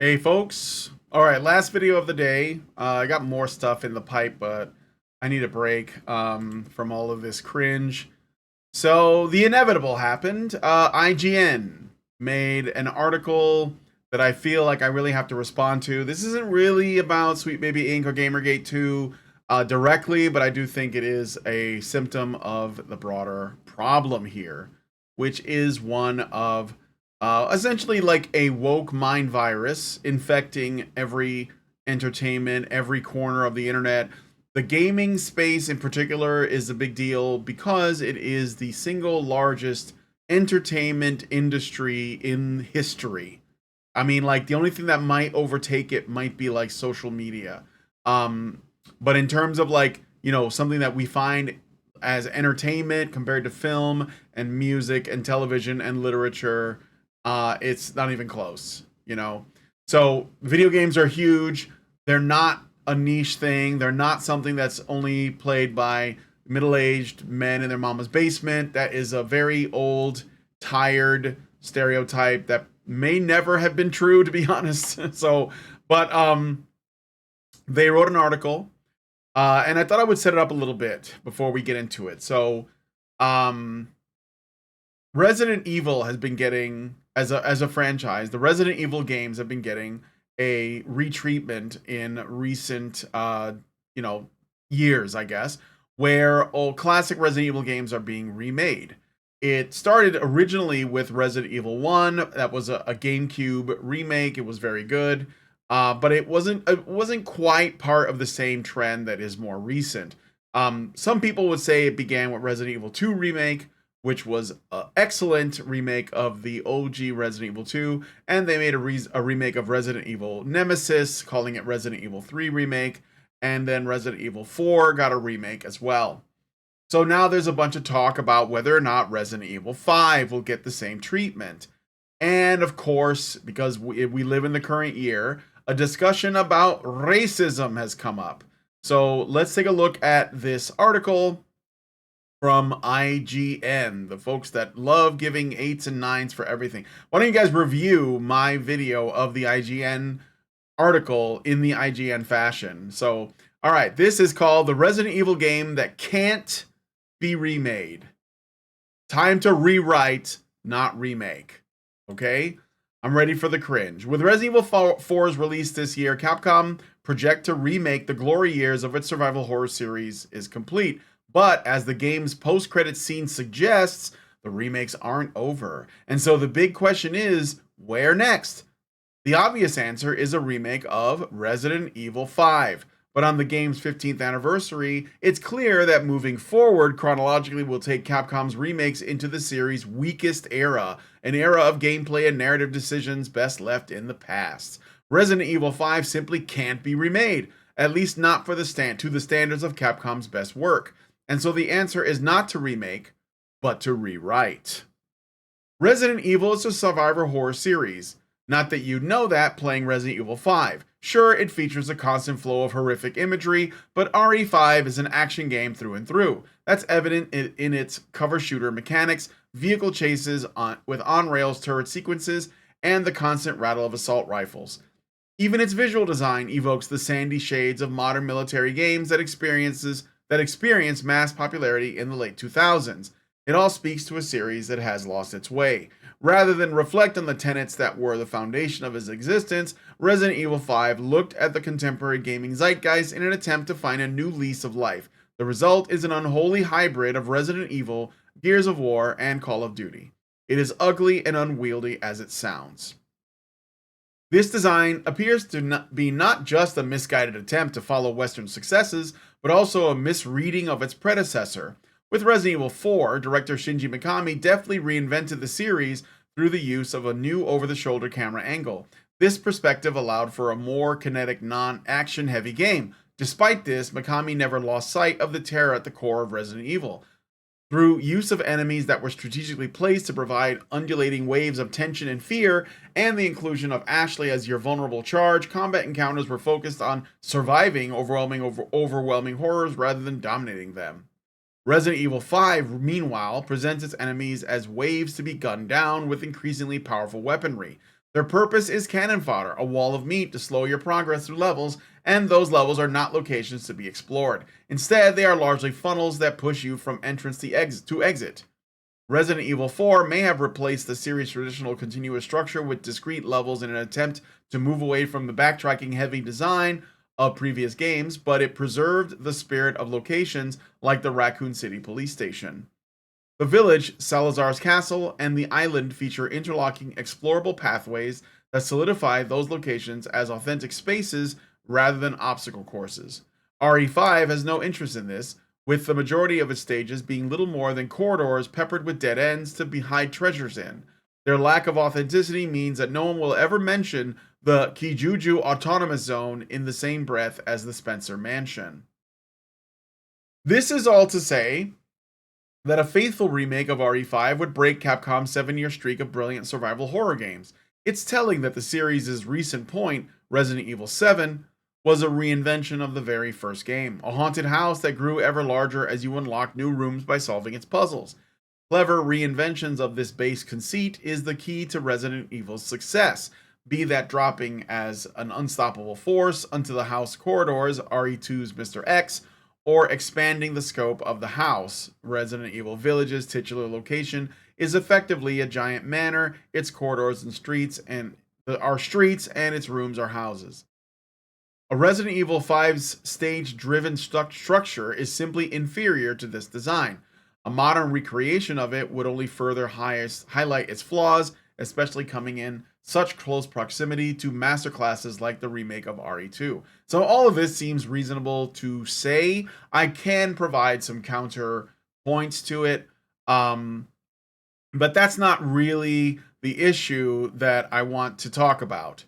Hey folks. All right, last video of the day. I got more stuff in the pipe, but I need a break from all of this cringe. So the inevitable happened. IGN made an article that I feel like I really have to respond to. This isn't really about Sweet Baby Inc. or Gamergate 2 directly, but I do think it is a symptom of the broader problem here, which is one of essentially like a woke mind virus infecting every entertainment, every corner of the internet. The gaming space in particular is a big deal because it is the single largest entertainment industry in history. I mean, like the only thing that might overtake it might be like social media. Um, but in terms of like, something that we find as entertainment compared to film and music and television and literature, it's not even close. So video games are huge. They're not a niche thing. They're not something that's only played by middle-aged men in their mama's basement. That is a very old, tired stereotype that may never have been true, to be honest. But they wrote an article, and I thought I would set it up a little bit before we get into it. So, um, Resident Evil has been getting as a franchise. The Resident Evil games have been getting a retreatment in recent you know years, I guess, where all classic Resident Evil games are being remade. It started originally with Resident Evil 1. That was a GameCube remake. It was very good. But it wasn't quite part of the same trend that is more recent. Some people would say it began with Resident Evil 2 remake, which was an excellent remake of the OG Resident Evil 2, and they made a remake of Resident Evil Nemesis, calling it Resident Evil 3 remake, and then Resident Evil 4 got a remake as well. So now there's a bunch of talk about whether or not Resident Evil 5 will get the same treatment. And of course, because we live in the current year, a discussion about racism has come up. So let's take a look at this article from IGN, the folks that love giving 8s and 9s for everything. Why don't you guys review my video of the IGN article in the IGN fashion? So, all right, this is called The Resident Evil Game That Can't Be Remade. Time to rewrite, not remake. Okay? I'm ready for the cringe. With Resident Evil 4's release this year, Capcom project to remake the glory years of its survival horror series is complete. But as the game's post-credit scene suggests, the remakes aren't over. And so the big question is, where next? The obvious answer is a remake of Resident Evil 5. But on the game's 15th anniversary, it's clear that moving forward chronologically will take Capcom's remakes into the series' weakest era, an era of gameplay and narrative decisions best left in the past. Resident Evil 5 simply can't be remade, at least not to the standards of Capcom's best work. And so the answer is not to remake, but to rewrite. Resident Evil is a survivor horror series. Not that you'd know that playing Resident Evil 5. Sure, it features a constant flow of horrific imagery, but RE5 is an action game through and through. That's evident in its cover shooter mechanics, vehicle chases with on-rails turret sequences, and the constant rattle of assault rifles. Even its visual design evokes the sandy shades of modern military games that experienced mass popularity in the late 2000s. It all speaks to a series that has lost its way. Rather than reflect on the tenets that were the foundation of its existence, Resident Evil 5 looked at the contemporary gaming zeitgeist in an attempt to find a new lease of life. The result is an unholy hybrid of Resident Evil, Gears of War, and Call of Duty. It is ugly and unwieldy as it sounds. This design appears to be not just a misguided attempt to follow Western successes, but also a misreading of its predecessor. With Resident Evil 4, director Shinji Mikami deftly reinvented the series through the use of a new over-the-shoulder camera angle. This perspective allowed for a more kinetic, non-action heavy game. Despite this, Mikami never lost sight of the terror at the core of Resident Evil. Through use of enemies that were strategically placed to provide undulating waves of tension and fear, and the inclusion of Ashley as your vulnerable charge, combat encounters were focused on surviving overwhelming horrors rather than dominating them. Resident Evil 5, meanwhile, presents its enemies as waves to be gunned down with increasingly powerful weaponry. Their purpose is cannon fodder, a wall of meat to slow your progress through levels, and those levels are not locations to be explored. Instead, they are largely funnels that push you from entrance to exit. Resident Evil 4 may have replaced the series' traditional continuous structure with discrete levels in an attempt to move away from the backtracking heavy design of previous games, but it preserved the spirit of locations like the Raccoon City police station. The village, Salazar's castle, and the island feature interlocking explorable pathways that solidify those locations as authentic spaces rather than obstacle courses. RE5 has no interest in this, with the majority of its stages being little more than corridors peppered with dead ends to hide treasures in. Their lack of authenticity means that no one will ever mention the Kijuju Autonomous Zone in the same breath as the Spencer Mansion. This is all to say that a faithful remake of RE5 would break Capcom's 7-year streak of brilliant survival horror games. It's telling that the series' recent point, Resident Evil 7, was a reinvention of the very first game, a haunted house that grew ever larger as you unlocked new rooms by solving its puzzles. Clever reinventions of this base conceit is the key to Resident Evil's success, be that dropping as an unstoppable force onto the house corridors, RE2's Mr. X, or expanding the scope of the house. Resident Evil Village's titular location is effectively a giant manor, its corridors and streets are streets and its rooms are houses. A Resident Evil 5's stage-driven structure is simply inferior to this design. A modern recreation of it would only further highlight its flaws, especially coming in such close proximity to masterclasses like the remake of RE2. So all of this seems reasonable to say. I can provide some counter points to it, but that's not really the issue that I want to talk about.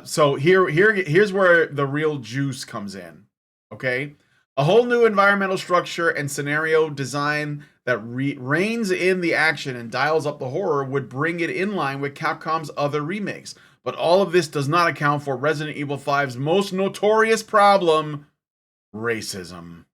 So here's where the real juice comes in. Okay, a whole new environmental structure and scenario design that reins in the action and dials up the horror would bring it in line with Capcom's other remakes. But all of this does not account for Resident Evil 5's most notorious problem: racism.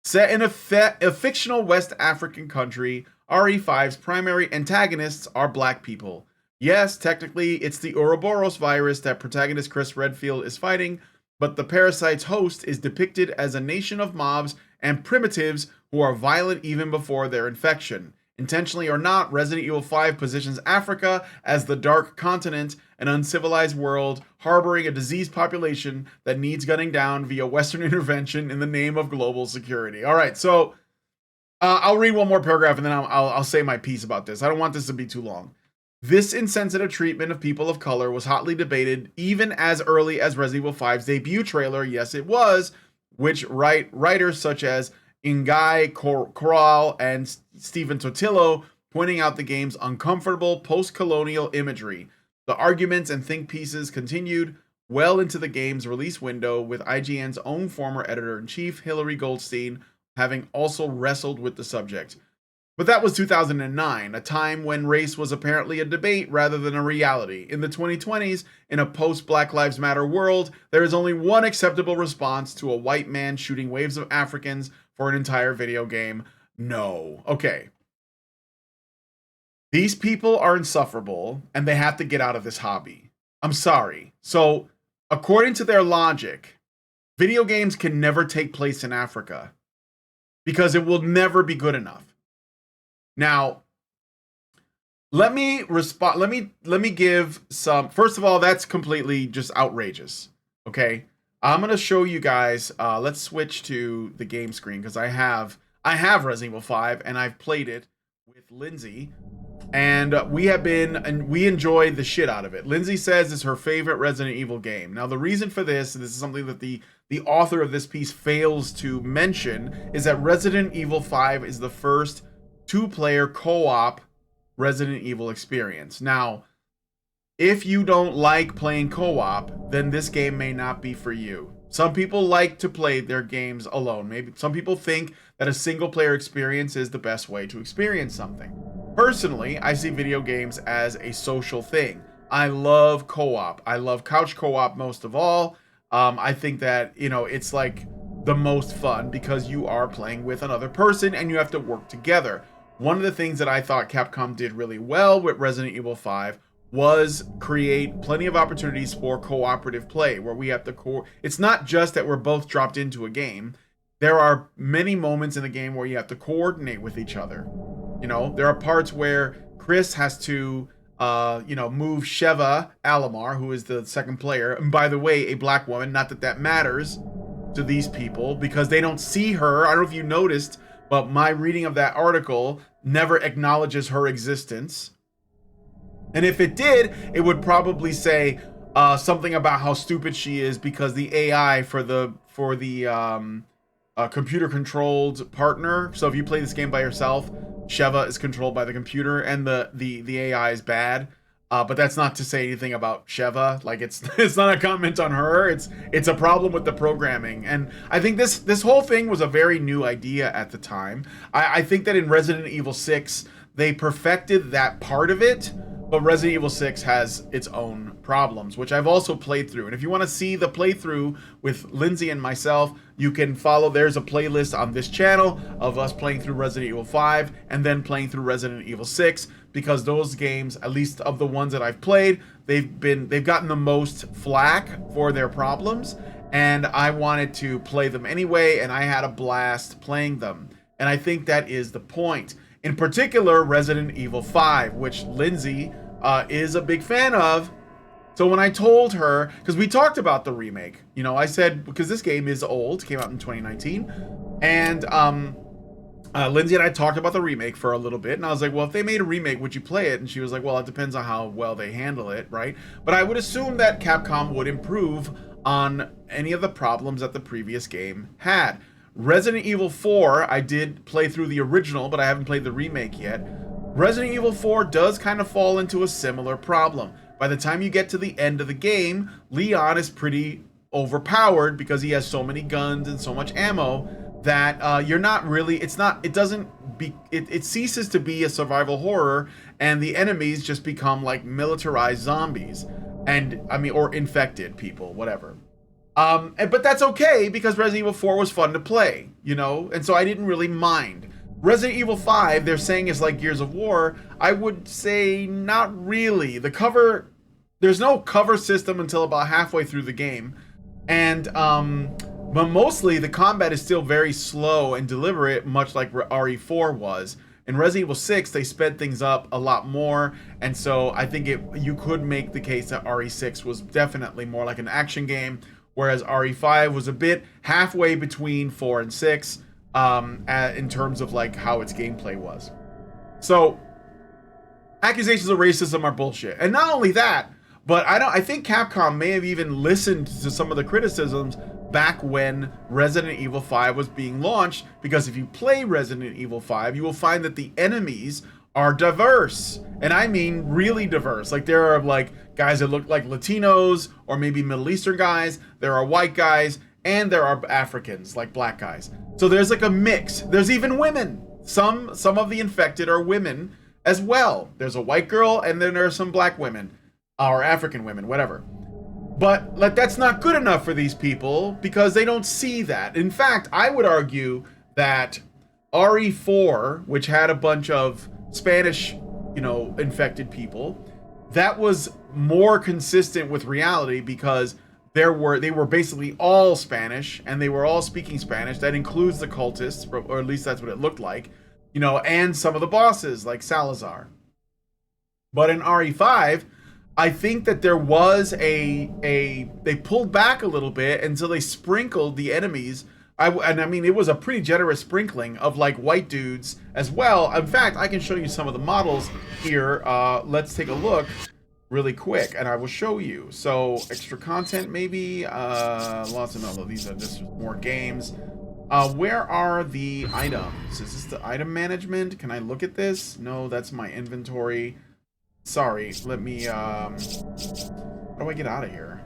Set in a fictional West African country, RE5's primary antagonists are black people. Yes, technically, it's the Ouroboros virus that protagonist Chris Redfield is fighting, but the parasite's host is depicted as a nation of mobs and primitives who are violent even before their infection. Intentionally or not, Resident Evil 5 positions Africa as the Dark Continent, an uncivilized world harboring a diseased population that needs gunning down via Western intervention in the name of global security. All right, so I'll read one more paragraph and then I'll say my piece about this. I don't want this to be too long. This insensitive treatment of people of color was hotly debated even as early as Resident Evil 5's debut trailer, yes it was, which writers such as Ingai Corral and Stephen Totillo pointing out the game's uncomfortable post-colonial imagery. The arguments and think pieces continued well into the game's release window, with IGN's own former editor-in-chief, Hillary Goldstein, having also wrestled with the subject. But that was 2009, a time when race was apparently a debate rather than a reality. In the 2020s, in a post-Black Lives Matter world, there is only one acceptable response to a white man shooting waves of Africans for an entire video game: no. Okay. These people are insufferable, and they have to get out of this hobby. I'm sorry. So, according to their logic, video games can never take place in Africa because it will never be good enough. Now, let me respond. Let me give some. First of all, that's completely just outrageous. Okay, I'm gonna show you guys. Let's switch to the game screen because I have Resident Evil 5 and I've played it with Lindsay, and we enjoyed the shit out of it. Lindsay says it's her favorite Resident Evil game. Now, the reason for this is something that the author of this piece fails to mention, is that Resident Evil 5 is the first two-player co-op Resident Evil experience. Now, if you don't like playing co-op, then this game may not be for you. Some people like to play their games alone. Maybe some people think that a single-player experience is the best way to experience something. Personally, I see video games as a social thing. I love co-op. I love couch co-op most of all. I think that, it's like the most fun because you are playing with another person and you have to work together. One of the things that I thought Capcom did really well with Resident Evil 5 was create plenty of opportunities for cooperative play where we have to it's not just that we're both dropped into a game. There are many moments in the game where you have to coordinate with each other. You know, there are parts where Chris has to move Sheva Alamar, who is the second player, and by the way, a black woman, not that that matters to these people because they don't see her. I don't know if you noticed, but my reading of that article never acknowledges her existence. And if it did, it would probably say something about how stupid she is because the AI for the computer-controlled partner. So if you play this game by yourself, Sheva is controlled by the computer, and the AI is bad. But that's not to say anything about Sheva. Like it's not a comment on her. It's a problem with the programming. And I think this whole thing was a very new idea at the time. I think that in Resident Evil 6 they perfected that part of it. But Resident Evil 6 has its own problems, which I've also played through. And if you want to see the playthrough with Lindsay and myself, you can follow. There's a playlist on this channel of us playing through Resident Evil 5 and then playing through Resident Evil 6, because those games, at least of the ones that I've played, they've gotten the most flack for their problems. And I wanted to play them anyway, and I had a blast playing them. And I think that is the point. In particular, Resident Evil 5, which Lindsay is a big fan of. So when I told her, because we talked about the remake, you know, I said, because this game is old, came out in 2019, and Lindsay and I talked about the remake for a little bit, and I was like, well, if they made a remake, would you play it? And she was like, well, it depends on how well they handle it, right? But I would assume that Capcom would improve on any of the problems that the previous game had. Resident Evil 4, I did play through the original, but I haven't played the remake yet. Resident Evil 4 does kind of fall into a similar problem. By the time you get to the end of the game, Leon is pretty overpowered because he has so many guns and so much ammo that you're not really, it ceases to be a survival horror, and the enemies just become like militarized zombies. And, I mean, or infected people, whatever. But that's okay because Resident Evil 4 was fun to play, you know, and so I didn't really mind. Resident Evil 5, they're saying it's like Gears of War. I would say not really. There's no cover system until about halfway through the game, and but mostly the combat is still very slow and deliberate, much like RE4 was. In Resident Evil 6, they sped things up a lot more, and so I think you could make the case that RE6 was definitely more like an action game, whereas RE5 was a bit halfway between 4 and 6 in terms of like how its gameplay was. So accusations of racism are bullshit. And not only that, but I think Capcom may have even listened to some of the criticisms back when Resident Evil 5 was being launched, because if you play Resident Evil 5, you will find that the enemies are diverse, and I mean really diverse. Like there are like guys that look like Latinos or maybe Middle Eastern guys, there are white guys, and there are Africans, like black guys. So there's like a mix. There's even women. Some of the infected are women as well. There's a white girl, and then there are some black women or African women, whatever. But like that's not good enough for these people because they don't see that. In fact, I would argue that RE4, which had a bunch of Spanish, you know, infected people, that was more consistent with reality because they were basically all Spanish and they were all speaking Spanish. That includes the cultists, or at least that's what it looked like, you know, and some of the bosses like Salazar. But in RE5, I think that there was they pulled back a little bit until they sprinkled the enemies. I mean, it was a pretty generous sprinkling of like white dudes as well. In fact, I can show you some of the models here. Let's take a look really quick and I will show you. So extra content, maybe lots of no, these are just more games. Where are the items? Is this the item management? Can I look at this? No, that's my inventory. Sorry, let me how do I get out of here?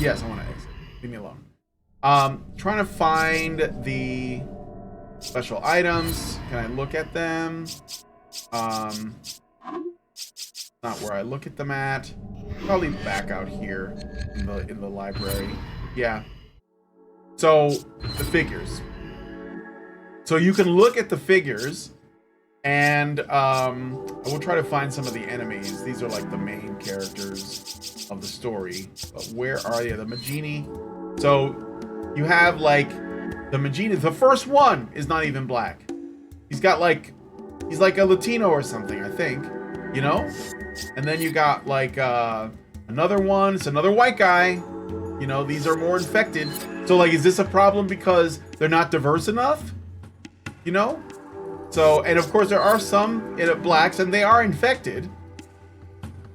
Yes, I want to exit. Leave me alone. Trying to find the special items. Can I look at them? Not where I look at them at. Probably back out here in the library. Yeah. So the figures. So you can look at the figures, And I will try to find some of the enemies. These are like the main characters of the story. But where are you? The Magini. So you have like the Magini. The first one is not even black. He's got like, he's like a Latino or something, I think. You know? And then you got like another one. It's another white guy. You know, these are more infected. So like, is this a problem because they're not diverse enough? You know? So, and of course there are some blacks and they are infected.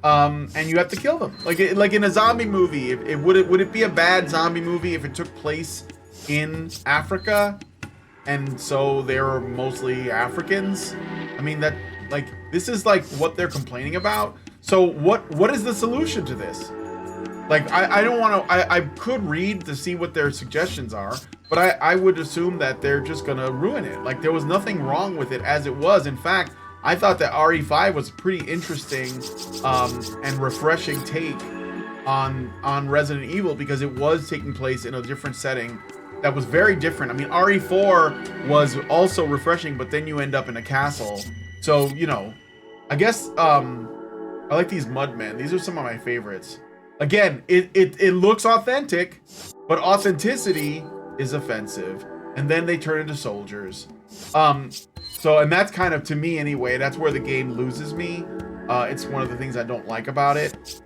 And you have to kill them. Like in a zombie movie, would it be a bad zombie movie if it took place in Africa? And so they're mostly Africans? I mean, that, like, this is like what they're complaining about. So what is the solution to this? Like, I don't want to, I could read to see what their suggestions are, but I would assume that they're just going to ruin it. Like, there was nothing wrong with it as it was. In fact, I thought that RE5 was a pretty interesting and refreshing take on Resident Evil because it was taking place in a different setting that was very different. I mean, RE4 was also refreshing, but then you end up in a castle. So, you know, I guess I like these mudmen. These are some of my favorites. Again, it looks authentic, but authenticity is offensive. And then they turn into soldiers. So, and that's kind of, to me anyway, that's where the game loses me. It's one of the things I don't like about it.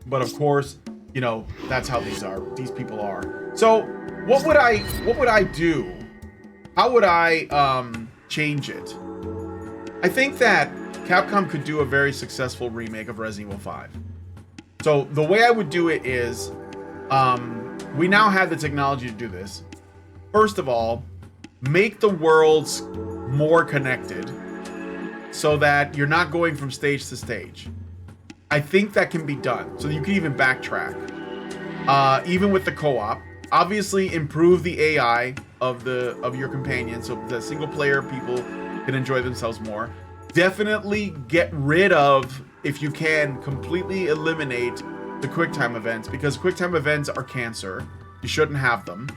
But of course, you know, that's how these people are. So, what would I do? How would I change it? I think that Capcom could do a very successful remake of Resident Evil 5. So the way I would do it is, we now have the technology to do this. First of all, make the worlds more connected so that you're not going from stage to stage. I think that can be done. So you can even backtrack, even with the co-op. Obviously, improve the AI of your companion so the single player people can enjoy themselves more. Definitely get rid of, if you can, completely eliminate the QuickTime events, because QuickTime events are cancer. You shouldn't have them.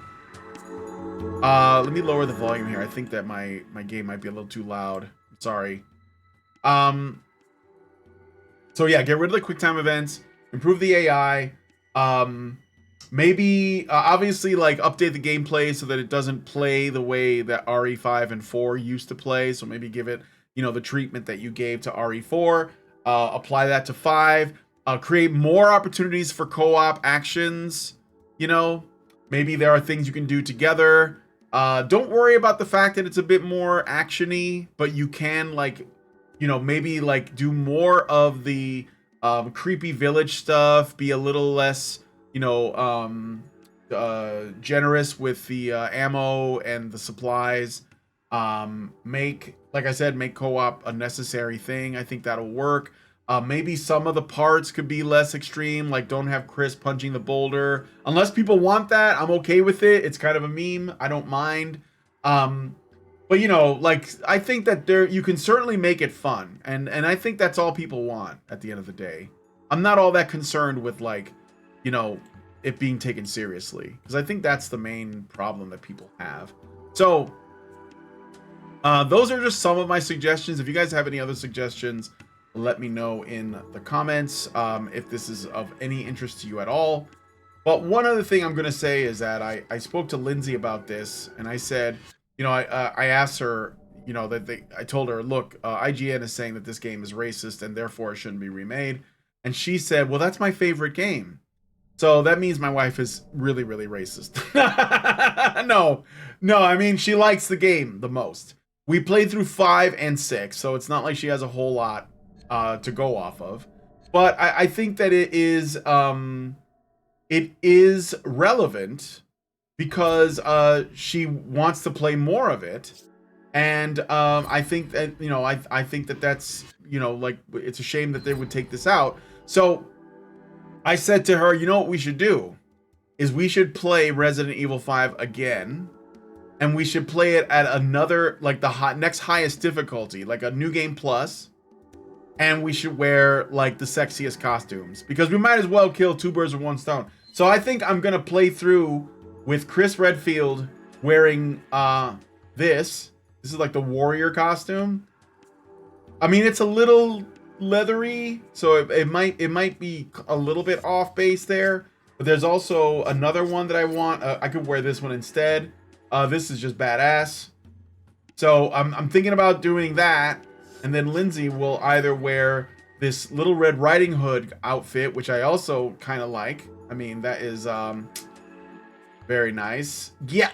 Let me lower the volume here. I think that my game might be a little too loud. Sorry. So yeah, get rid of the QuickTime events, improve the AI. Maybe obviously like update the gameplay so that it doesn't play the way that RE5 and 4 used to play. So maybe give it, you know, the treatment that you gave to RE4. Apply that to 5. Create more opportunities for co-op actions. You know, maybe there are things you can do together. Don't worry about the fact that it's a bit more actiony, but you can, like, you know, maybe like do more of the creepy village stuff. Be a little less, you know, generous with the ammo and the supplies. Like I said, make co-op a necessary thing. I think that'll work. Maybe some of the parts could be less extreme, like don't have Chris punching the boulder. Unless people want that, I'm okay with it. It's kind of a meme. I don't mind. But you know, like, I think that you can certainly make it fun. And I think that's all people want at the end of the day. I'm not all that concerned with, like, you know, it being taken seriously, because I think that's the main problem that people have. So those are just some of my suggestions. If you guys have any other suggestions, let me know in the comments if this is of any interest to you at all. But one other thing I'm going to say is that I spoke to Lindsay about this, and I said, you know, I asked her, you know, I told her, look, IGN is saying that this game is racist and therefore it shouldn't be remade. And she said, well, that's my favorite game. So that means my wife is really, really racist. No, I mean, she likes the game the most. We played through 5 and 6, so it's not like she has a whole lot to go off of. But I think that it is relevant because she wants to play more of it. And I think that, you know, I think that that's, you know, like, it's a shame that they would take this out. So I said to her, you know what we should do is we should play Resident Evil 5 again, and we should play it at another, like, the next highest difficulty, like a new game plus, and we should wear, like, the sexiest costumes, because we might as well kill 2 birds with 1 stone. So I think I'm gonna play through with Chris Redfield wearing this is like the warrior costume, I mean, it's a little leathery, so it might be a little bit off base there. But there's also another one that I want. I could wear this one instead. This is just badass. So I'm thinking about doing that, and then Lindsay will either wear this Little Red Riding Hood outfit, which I also kind of like. I mean, that is very nice. Yeah.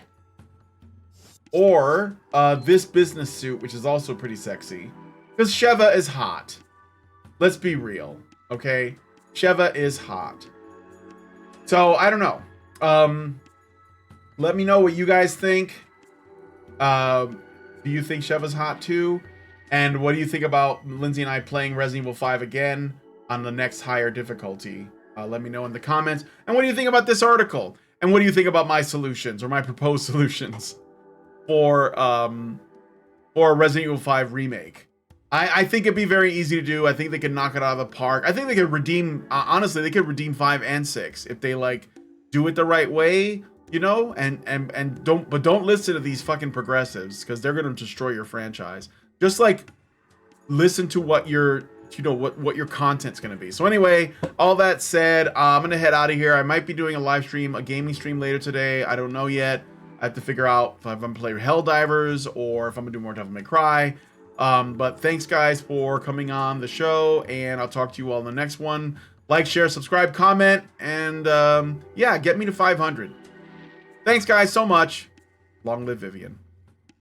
Or this business suit, which is also pretty sexy. Because Sheva is hot. Let's be real, okay? Sheva is hot. So, I don't know. Let me know what you guys think. Do you think Sheva's hot too? And what do you think about Lindsay and I playing Resident Evil 5 again on the next higher difficulty? Let me know in the comments. And what do you think about this article? And what do you think about my solutions, or my proposed solutions for a Resident Evil 5 remake? I think it'd be very easy to do. I think they could knock it out of the park. I think they could redeem, honestly, they could redeem 5 and 6 if they like do it the right way, you know, and don't listen to these fucking progressives, because they're gonna destroy your franchise. Just like listen to what your, you know, what your content's gonna be. So anyway, all that said, I'm gonna head out of here. I might be doing a live stream, a gaming stream later today. I don't know yet. I have to figure out if I'm gonna play Helldivers or if I'm gonna do more Devil May Cry. But thanks guys for coming on the show, and I'll talk to you all in the next one. Like, share, subscribe, comment, and yeah, get me to 500. Thanks guys so much. Long live Vivian.